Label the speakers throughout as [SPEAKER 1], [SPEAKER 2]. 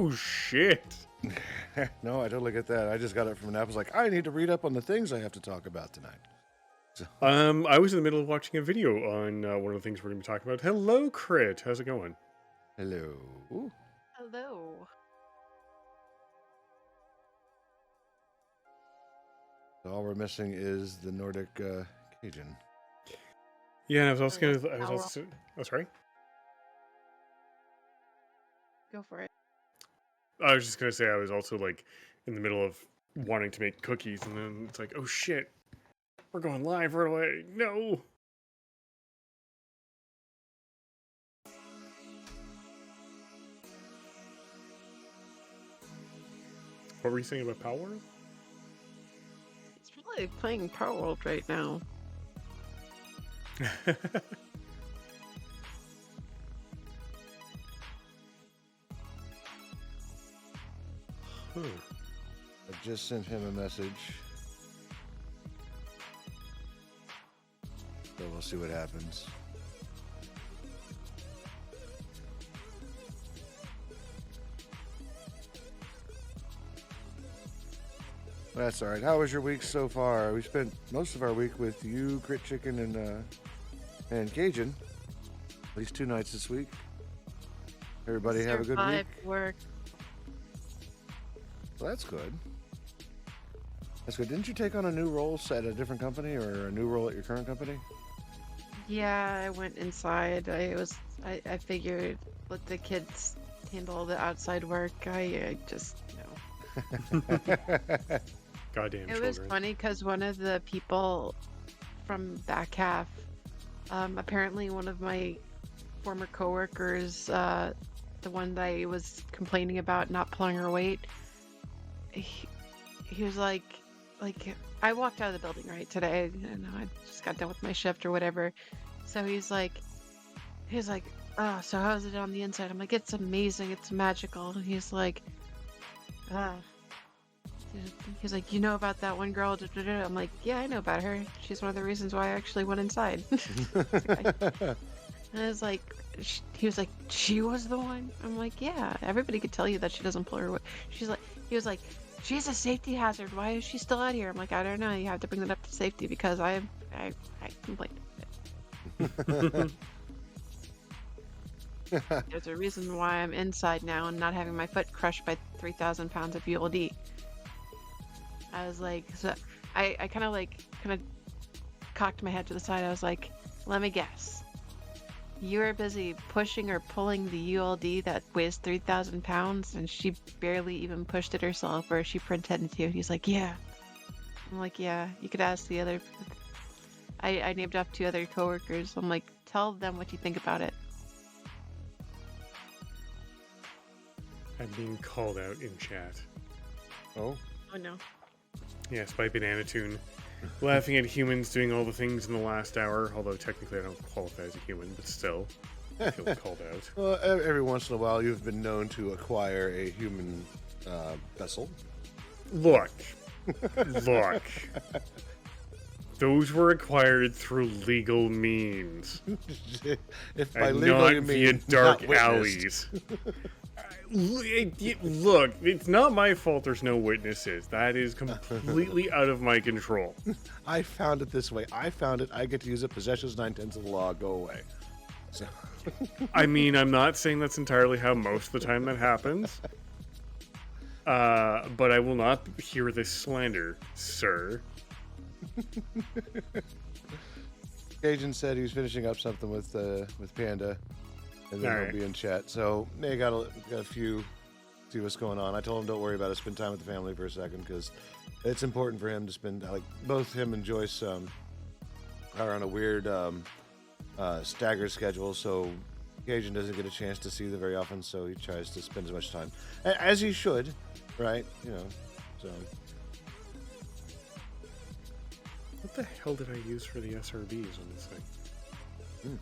[SPEAKER 1] Oh, shit.
[SPEAKER 2] No, I totally get that. I just got it from an app. I was like, I need to read up on the things I have to talk about tonight. So,
[SPEAKER 1] I was in the middle of watching a video on one of the things we're going to be talking about. Hello, Crit. How's it going?
[SPEAKER 2] hello.
[SPEAKER 3] Hello.
[SPEAKER 2] So all we're missing is the Nordic Cajun.
[SPEAKER 1] Yeah, and I was also
[SPEAKER 3] Oh,
[SPEAKER 1] going to... I was
[SPEAKER 3] Palworld.
[SPEAKER 1] also... Oh, sorry?
[SPEAKER 3] Go for it.
[SPEAKER 1] I was just going to say I was also, like, in the middle of wanting to make cookies, and then it's like, oh, shit. We're going live right away. No. What were you saying about Palworld?
[SPEAKER 3] It's really playing Palworld right now.
[SPEAKER 2] I just sent him a message. So we'll see what happens. That's all right. How was your week so far? We spent most of our week with you, Crit Chicken, and Cajun. At least 2 nights this week. Everybody have a good week?
[SPEAKER 3] Survived work.
[SPEAKER 2] Well, that's good. That's good. Didn't you take on a new role at a different company or a new role at your current company?
[SPEAKER 3] Yeah, I went inside. I figured let the kids handle all the outside work. I just,
[SPEAKER 1] Goddamn
[SPEAKER 3] It
[SPEAKER 1] children.
[SPEAKER 3] was funny because one of the people from back half, apparently one of my former coworkers, the one that I was complaining about not pulling her weight, he was like, I walked out of the building right today, and I just got done with my shift or whatever. So he's like, oh, so how's it on the inside? I'm like, it's amazing, it's magical. And he's like, he's like, you know about that one girl? I'm like, yeah, I know about her. She's one of the reasons why I actually went inside. And I was like, he was like, she was the one? I'm like, yeah, everybody could tell you that she doesn't pull her weight. He was like, she's a safety hazard. Why is she still out here? I'm like, I don't know. You have to bring that up to safety because I complained. There's a reason why I'm inside now and not having my foot crushed by 3,000 pounds of ULD. I was like, so I kind of cocked my head to the side. I was like, let me guess. You were busy pushing or pulling the ULD that weighs 3,000 pounds and she barely even pushed it herself, or she pretended to. He's like, yeah. I'm like, yeah, you could ask the other. I named off 2 other coworkers. I'm like, tell them what you think about it.
[SPEAKER 1] I'm being called out in chat.
[SPEAKER 2] Oh?
[SPEAKER 3] Oh no.
[SPEAKER 1] Yes, by Banana Tune. Laughing at humans doing all the things in the last hour, although technically I don't qualify as a human, but still, I feel called out.
[SPEAKER 2] Well, every once in a while you've been known to acquire a human vessel.
[SPEAKER 1] Look. Those were acquired through legal means.
[SPEAKER 2] If by
[SPEAKER 1] And
[SPEAKER 2] legal
[SPEAKER 1] not
[SPEAKER 2] you
[SPEAKER 1] via
[SPEAKER 2] mean
[SPEAKER 1] dark
[SPEAKER 2] not witnessed.
[SPEAKER 1] alleys. Look, it's not my fault there's no witnesses. That is completely out of my control.
[SPEAKER 2] I found it this way. I found it. I get to use it. Possessions 9/10 of the law. Go away. So.
[SPEAKER 1] I mean, I'm not saying that's entirely how most of the time that happens. But I will not hear this slander, sir.
[SPEAKER 2] Cajun said he was finishing up something with Panda, and then he'll be in chat. So they got a few, see what's going on. I told him don't worry about it. Spend time with the family for a second because it's important for him to spend. Like both him and Joyce are on a weird staggered schedule, so Cajun doesn't get a chance to see them very often. So he tries to spend as much time as he should, right? You know, so.
[SPEAKER 1] What the hell did I use for the SRBs on this thing?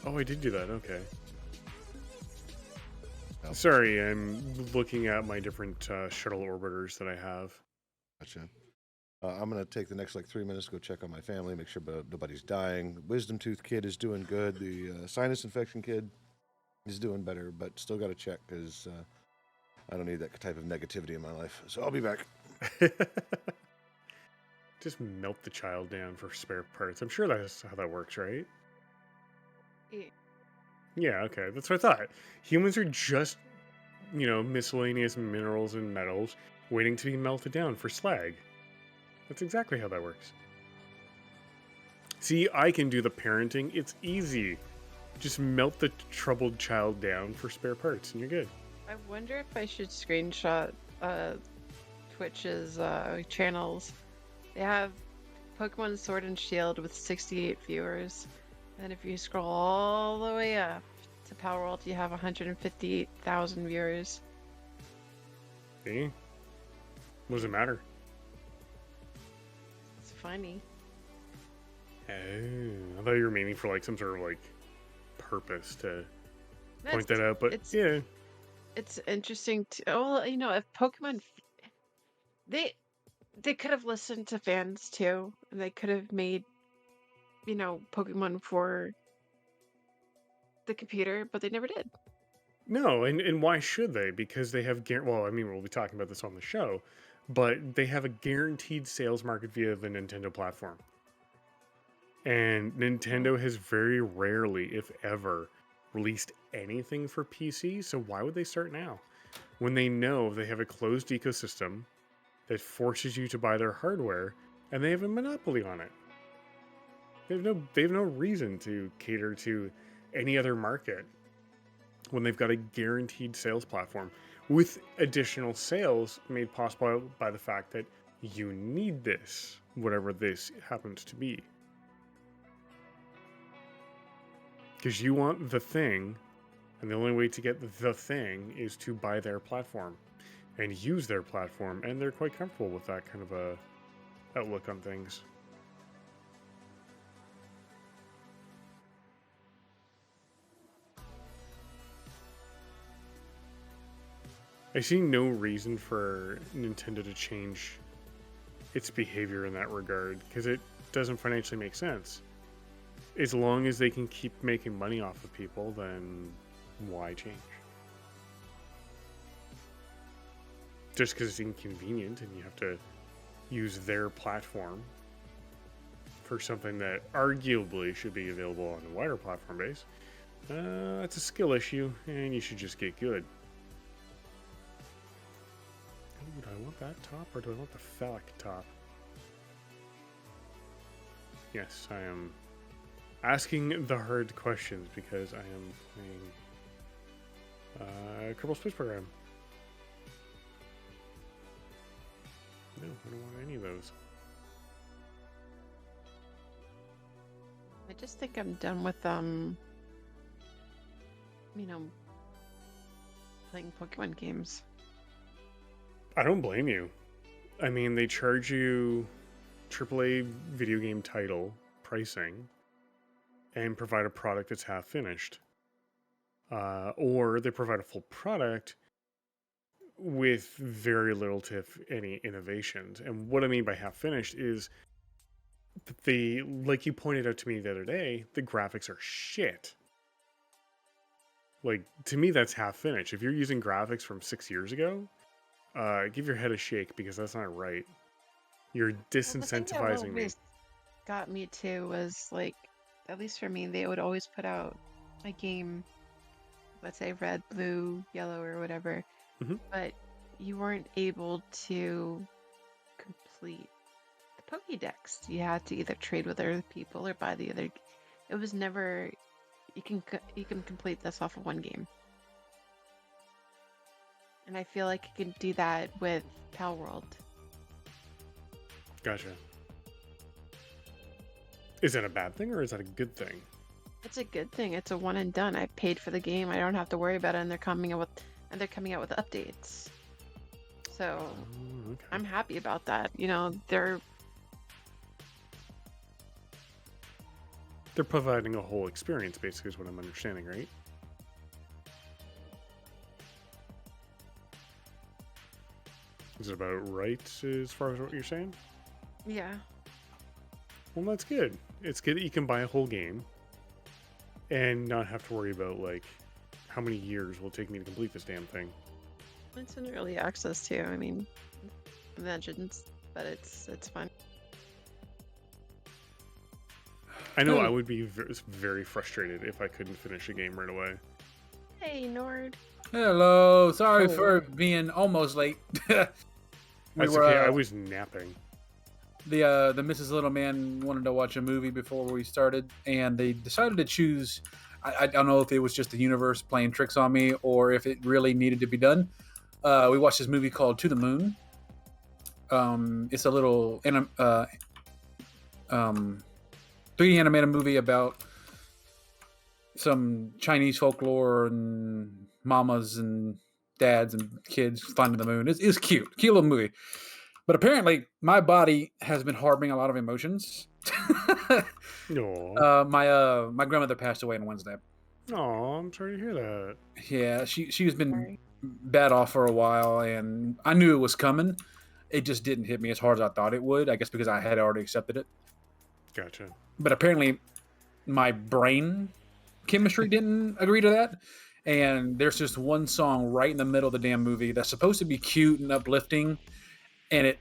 [SPEAKER 1] Oh, I did do that. Okay.
[SPEAKER 2] Oh.
[SPEAKER 1] Sorry, I'm looking at my different shuttle orbiters that I have.
[SPEAKER 2] Gotcha. I'm going to take the next 3 minutes to go check on my family, make sure nobody's dying. Wisdom Tooth kid is doing good. The sinus infection kid is doing better, but still got to check because I don't need that type of negativity in my life. So I'll be back.
[SPEAKER 1] Just melt the child down for spare parts. I'm sure that's how that works, right?
[SPEAKER 3] Yeah.
[SPEAKER 1] Yeah, okay. That's what I thought. Humans are just, miscellaneous minerals and metals waiting to be melted down for slag. That's exactly how that works. See, I can do the parenting. It's easy. Just melt the troubled child down for spare parts and you're good.
[SPEAKER 3] I wonder if I should screenshot Twitch's channels. They have Pokemon Sword and Shield with 68 viewers. And if you scroll all the way up to Palworld, you have 158,000 viewers.
[SPEAKER 1] See? What does it matter?
[SPEAKER 3] It's funny.
[SPEAKER 1] Oh, I thought you were meaning for like some sort of like purpose to point that out, but yeah.
[SPEAKER 3] It's interesting to, well, if Pokemon, they could have listened to fans too, and they could have made, Pokemon for the computer, but they never did.
[SPEAKER 1] No, and why should they? Because they have, well, I mean, we'll be talking about this on the show, but they have a guaranteed sales market via the Nintendo platform. And Nintendo has very rarely, if ever, released anything for PC, so why would they start now? When they know they have a closed ecosystem that forces you to buy their hardware, and they have a monopoly on it. They have no reason to cater to any other market when they've got a guaranteed sales platform with additional sales made possible by the fact that you need this, whatever this happens to be. Because you want the thing, and the only way to get the thing is to buy their platform and use their platform, and they're quite comfortable with that kind of a outlook on things. I see no reason for Nintendo to change its behavior in that regard, because it doesn't financially make sense. As long as they can keep making money off of people, then why change? Just because it's inconvenient and you have to use their platform for something that arguably should be available on a wider platform base, that's a skill issue, and you should just get good. Ooh, do I want that top, or do I want the phallic top? Yes, I am asking the hard questions because I am playing Kerbal Space Program. No, I don't want any of those.
[SPEAKER 3] I just think I'm done with playing Pokemon games.
[SPEAKER 1] I don't blame you. I mean, they charge you AAA video game title pricing and provide a product that's half finished. Or they provide a full product with very little to any innovations. And what I mean by half finished is that like you pointed out to me the other day, the graphics are shit. Like, to me, that's half finished. If you're using graphics from 6 years ago, give your head a shake, because that's not right. You're disincentivizing me.
[SPEAKER 3] Got me too was, like, at least for me, they would always put out a game, let's say red, blue, yellow, or whatever, but you weren't able to complete the Pokédex. You had to either trade with other people or buy the other. It was never, you can complete this off of one game. And I feel like you can do that with Palworld.
[SPEAKER 1] Gotcha. Is that a bad thing, or is that a good thing?
[SPEAKER 3] It's a good thing. It's a one and done. I paid for the game. I don't have to worry about it, and they're coming out with updates. So
[SPEAKER 1] okay.
[SPEAKER 3] I'm happy about that. They're
[SPEAKER 1] providing a whole experience, basically, is what I'm understanding, right? Is it about right as far as what you're saying?
[SPEAKER 3] Yeah.
[SPEAKER 1] Well, that's good. It's good that you can buy a whole game and not have to worry about, like, how many years will it take me to complete this damn thing.
[SPEAKER 3] It's in early access too. I mean, imagine, but it's fun.
[SPEAKER 1] I know I would be very frustrated if I couldn't finish a game right away.
[SPEAKER 3] Hey, Nord.
[SPEAKER 4] Hello. Sorry for being almost late.
[SPEAKER 1] That's okay. I was napping.
[SPEAKER 4] The Mrs. Little Man wanted to watch a movie before we started, and they decided to choose. I don't know if it was just the universe playing tricks on me or if it really needed to be done. We watched this movie called To the Moon. It's a little 3D animated movie about some Chinese folklore and mamas and dads and kids finding the moon. It's cute little movie. But apparently, my body has been harboring a lot of emotions.
[SPEAKER 1] No.
[SPEAKER 4] My grandmother passed away on Wednesday.
[SPEAKER 1] Oh, I'm sorry to hear that.
[SPEAKER 4] Yeah, she's been bad off for a while, and I knew it was coming. It just didn't hit me as hard as I thought it would. I guess because I had already accepted it.
[SPEAKER 1] Gotcha.
[SPEAKER 4] But apparently, my brain chemistry didn't agree to that. And there's just one song right in the middle of the damn movie that's supposed to be cute and uplifting, and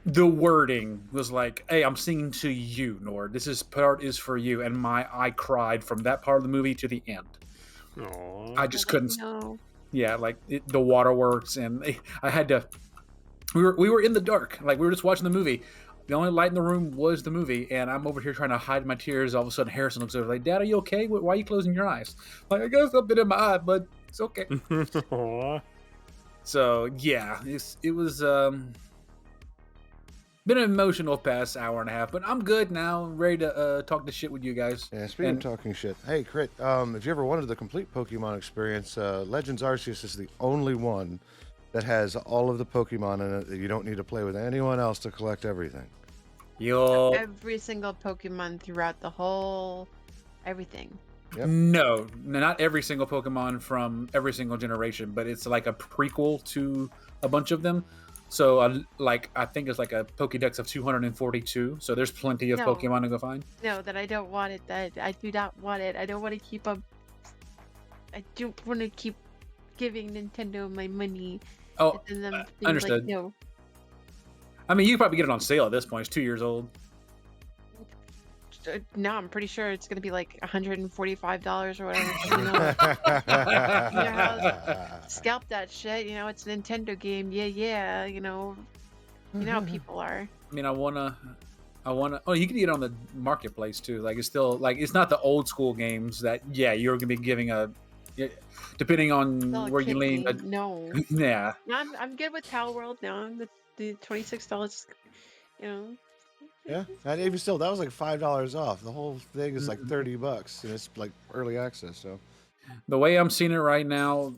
[SPEAKER 4] the wording was like, "Hey, I'm singing to you, Nord. This part is for you." And I cried from that part of the movie to the end.
[SPEAKER 1] Aww.
[SPEAKER 4] I just couldn't.
[SPEAKER 3] No.
[SPEAKER 4] Yeah, like the waterworks, and I had to. We were in the dark, like we were just watching the movie. The only light in the room was the movie, and I'm over here trying to hide my tears. All of a sudden, Harrison looks over like, "Dad, are you okay? Why are you closing your eyes?" Like, I got something in my eye, but it's okay.
[SPEAKER 1] Aww.
[SPEAKER 4] So yeah, it was been an emotional past hour and a half, but I'm good now. I'm ready to talk this shit with you guys.
[SPEAKER 2] Yeah, speaking of talking shit, hey, Crit, if you ever wanted the complete Pokemon experience, Legends Arceus is the only one that has all of the Pokemon in it that you don't need to play with anyone else to collect everything.
[SPEAKER 4] Yo,
[SPEAKER 3] Every single Pokemon throughout the whole everything.
[SPEAKER 2] Yep.
[SPEAKER 4] No, not every single Pokemon from every single generation, but it's like a prequel to a bunch of them. So, I think it's like a Pokédex of 242. So there's plenty of
[SPEAKER 3] No.
[SPEAKER 4] Pokemon to go find.
[SPEAKER 3] No, that I don't want it. That I do not want it. I don't want to keep up. I don't want to keep giving Nintendo my money.
[SPEAKER 4] Oh,
[SPEAKER 3] And then them being
[SPEAKER 4] understood.
[SPEAKER 3] Like, no.
[SPEAKER 4] I mean, you could probably get it on sale at this point. It's 2 years old.
[SPEAKER 3] No, I'm pretty sure it's gonna be like $145 or whatever. You know how scalp that shit. You know, it's a Nintendo game. Yeah. You know how people are.
[SPEAKER 4] I mean, I wanna. Oh, you can get it on the marketplace too. Like, it's still it's not the old school games that you're gonna be giving depending on
[SPEAKER 3] Still
[SPEAKER 4] where you lean.
[SPEAKER 3] No.
[SPEAKER 4] Yeah.
[SPEAKER 3] No, I'm good with Palworld now. The $26. You know.
[SPEAKER 2] Yeah, and even still, that was like $5 off. The whole thing is like $30, and it's like early access. So,
[SPEAKER 4] The way I'm seeing it right now,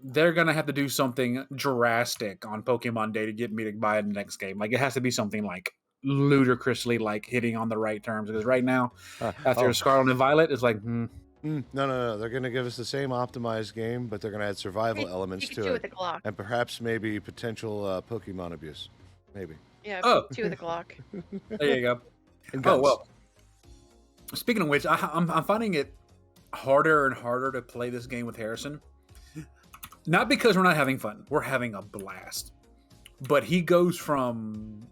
[SPEAKER 4] they're gonna have to do something drastic on Pokemon Day to get me to buy the next game. Like, it has to be something like ludicrously hitting on the right terms. Because right now, after Scarlet and Violet, it's like,
[SPEAKER 2] No. They're gonna give us the same optimized game, but they're gonna add survival elements to
[SPEAKER 3] with
[SPEAKER 2] it,
[SPEAKER 3] the Glock.
[SPEAKER 2] and perhaps maybe potential Pokemon abuse, maybe.
[SPEAKER 3] Yeah,
[SPEAKER 4] Oh.
[SPEAKER 3] two with the Glock.
[SPEAKER 4] there you go.
[SPEAKER 2] And
[SPEAKER 4] Oh
[SPEAKER 2] guns.
[SPEAKER 4] well. Speaking of which, I'm finding it harder and harder to play this game with Harrison. Not because we're not having fun; we're having a blast. But he goes from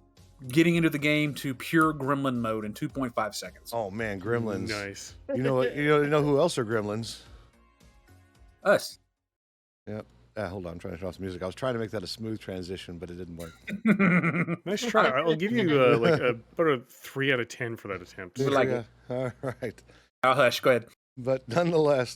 [SPEAKER 4] getting into the game to pure gremlin mode in 2.5 seconds.
[SPEAKER 2] Oh man, gremlins!
[SPEAKER 1] Nice.
[SPEAKER 2] You know what? You know who else are gremlins?
[SPEAKER 4] Us.
[SPEAKER 2] Yep. Hold on, I'm trying to turn off the music. I was trying to make that a smooth transition, but it didn't work.
[SPEAKER 1] Nice try. I'll give you about a 3 out of 10 for that attempt.
[SPEAKER 4] We like
[SPEAKER 2] Yeah.
[SPEAKER 4] it.
[SPEAKER 2] All right.
[SPEAKER 4] Oh, hush. Go ahead.
[SPEAKER 2] But nonetheless,